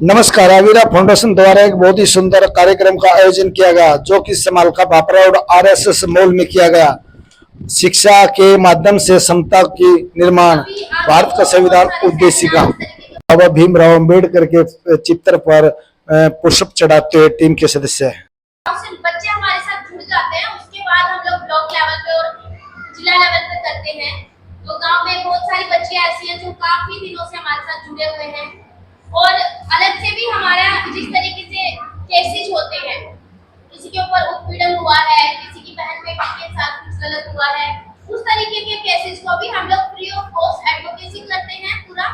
नमस्कार। अवीरा फाउंडेशन द्वारा एक बहुत ही सुंदर कार्यक्रम का आयोजन किया गया जो कि Samalkha Bhapra road RSS mall में किया गया। शिक्षा के माध्यम से समता की निर्माण भारत का संविधान उद्देश्य का। बाबा भीमराव अम्बेडकर के चित्र पर पुष्प चढ़ाते हुए टीम के सदस्य बच्चे हमारे साथ जुड़ जाते हैं। उसके बाद हम लोग ब्लॉक लेवल पे और जिला लेवल पे करते हैं। तो गांव में बहुत सारी बच्चियां ऐसी हैं जो काफी दिनों से हमारे साथ जुड़े हुए हैं और अलग से भी हमारा जिस तरीके से केसेस होते हैं, किसी के ऊपर उत्पीड़न हुआ है, किसी की बहन बेटी के साथ कुछ गलत हुआ है, उस तरीके के केसेस को भी हम लोग फ्री ऑफ कॉस्ट एडवोकेसी करते हैं, पूरा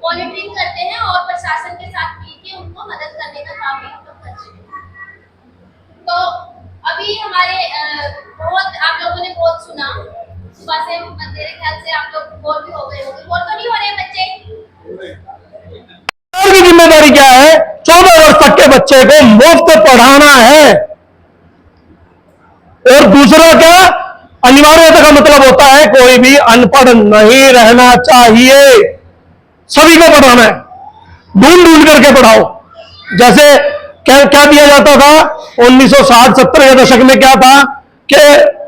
मॉनिटरिंग करते हैं और प्रशासन के साथ मिलकर उनको मदद करने का काम भी हम लोग करते हैं। तो अभी हमारे बहुत आप लोगों ने बहुत सुना सुबह से, मेरे ख्याल से आप लोग बोर भी हो गए होंगे। बोर तो नहीं हो रहे बच्चे? की जिम्मेदारी क्या है? 14 वर्ष तक के बच्चे को मुफ्त पढ़ाना है। और दूसरा क्या, अनिवार्यता का मतलब होता है कोई भी अनपढ़ नहीं रहना चाहिए, सभी को पढ़ाना है, ढूंढ ढूंढ करके पढ़ाओ। जैसे क्या क्या दिया जाता था 1960-70 के दशक में, क्या था कि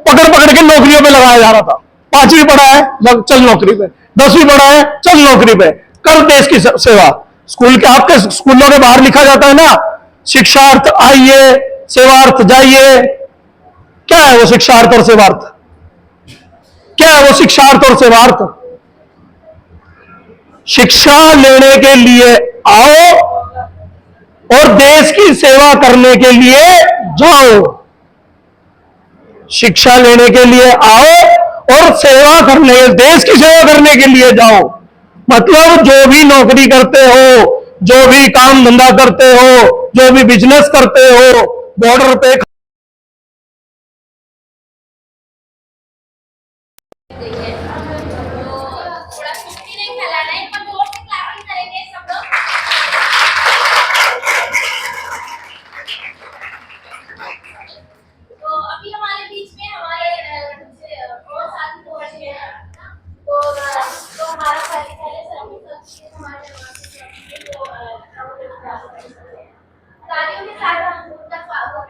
पकड़ पकड़ के नौकरियों पे लगाया जा रहा था। 5वीं पढ़ा है चल नौकरी पे, 10वीं पढ़ा है चल नौकरी पे, कर देश की सेवा। स्कूल के आपके स्कूलों के बाहर लिखा जाता है ना, शिक्षार्थ आइए सेवार्थ जाइए। क्या है वो शिक्षार्थ और सेवार्थ? क्या है वो शिक्षार्थ और सेवार्थ? शिक्षा लेने के लिए आओ और देश की सेवा करने के लिए जाओ। शिक्षा लेने के लिए आओ और सेवा करने, देश की सेवा करने के लिए जाओ। मतलब जो भी नौकरी करते हो, जो भी काम धंधा करते हो, जो भी बिजनेस करते हो, बॉर्डर पे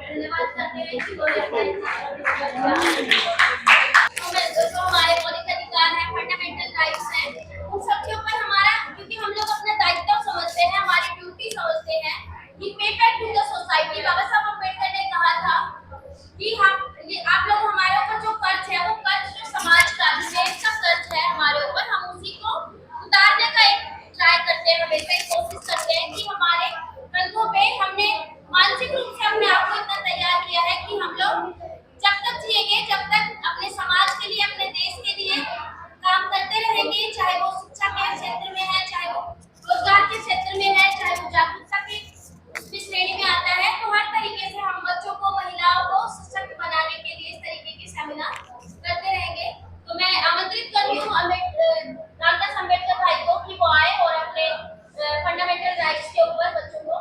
धन्यवाद करते हैं कि जो हमारे मौलिक अधिकार है, फंडामेंटल राइट्स हैं, उन सब के ऊपर हमारा, क्योंकि हम लोग अपना दायित्व समझते हैं, हमारी ड्यूटी समझते हैं कि पे बैक टू द सोसाइटी। बाबा साहब अम्बेडकर ने कहा था कि आप लोग हमारे ऊपर जो कर्ज है, वो कर्ज जो समाज का, देश का कर्ज है हमारे ऊपर, हम उसी को उतारने का एक ट्राई करते हैं, हमेशा एक कोशिश करते हैं कि हमारे कंधों पे हमने मानसिक रूप से अपने आप को इतना तैयार किया है कि हम लोग जब तक जिएंगे, जब तक अपने समाज के लिए, अपने देश के लिए काम करते रहेंगे, चाहे वो शिक्षा के क्षेत्र में है, चाहे वो रोजगार के क्षेत्र में है, चाहे वो जागरूकता की श्रेणी में आता है। तो हर तरीके से हम बच्चों को, महिलाओं को सशक्त बनाने के लिए इस तरीके के सेमिनार करते रहेंगे। तो मैं आमंत्रित कर रही हूँ रामदास अम्बेडकर भाई को कि वो आए और अपने फंडामेंटल राइट्स के ऊपर बच्चों को।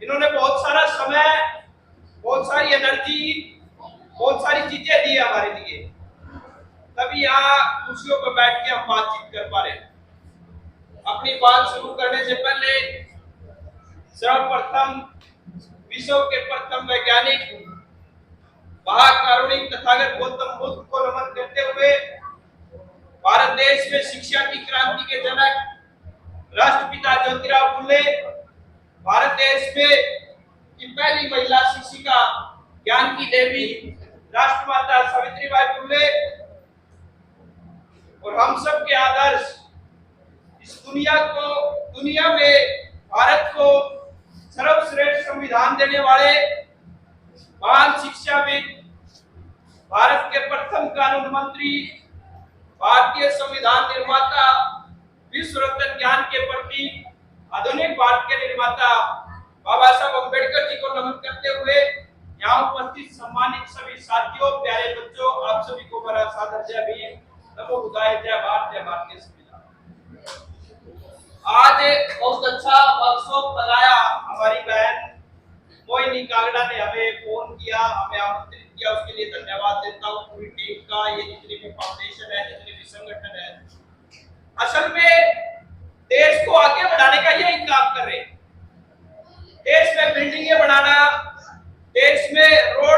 इन्होंने बहुत सारा समय, बहुत सारी एनर्जी, बहुत सारी चीजें दी हमारे लिए, तभी यहाँ कुर्सियों पर बैठ के हम बातचीत कर पा रहे हैं। अपनी बात शुरू करने से पहले सर्वप्रथम विश्व के प्रथम वैज्ञानिक महाकारुणिक तथागत गौतम बुद्ध को नमन करते हुए, भारत देश में शिक्षा की क्रांति के जनक राष्ट्रपिता ज्योतिराव फुले, भारत देश में की पहली महिला शिक्षिका, ज्ञान की देवी राष्ट्रमाता सावित्रीबाई फुले, और हम सब के आदर्श इस दुनिया में भारत को सर्वश्रेष्ठ संविधान देने वाले महान शिक्षाविद, भारत के प्रथम कानून मंत्री, भारतीय संविधान निर्माता, विश्व रत्न ज्ञान के प्रतीक, आधुनिक भारत के निर्माता बाबा साहब अम्बेडकर जी को नमन करते हुए यहाँ उपस्थित सम्मानित सभी साथियों, प्यारे बच्चों, आप सभी को मेरा सादर जय भीम, नमो बुद्धाय, जय भारत, जय भारतीय संविधान। आज बहुत अच्छा वर्कशॉप लगाया हमारी बहन मोहिनी कागड़ा ने, हमें फोन किया, हमें आमंत्रित किया, उसके लिए धन्यवाद देता हूँ पूरी टीम का, ये जितनी भी फाउंडेशन है, जितने भी संगठन है। असल में देश को आगे बढ़ाने का यही काम में रोड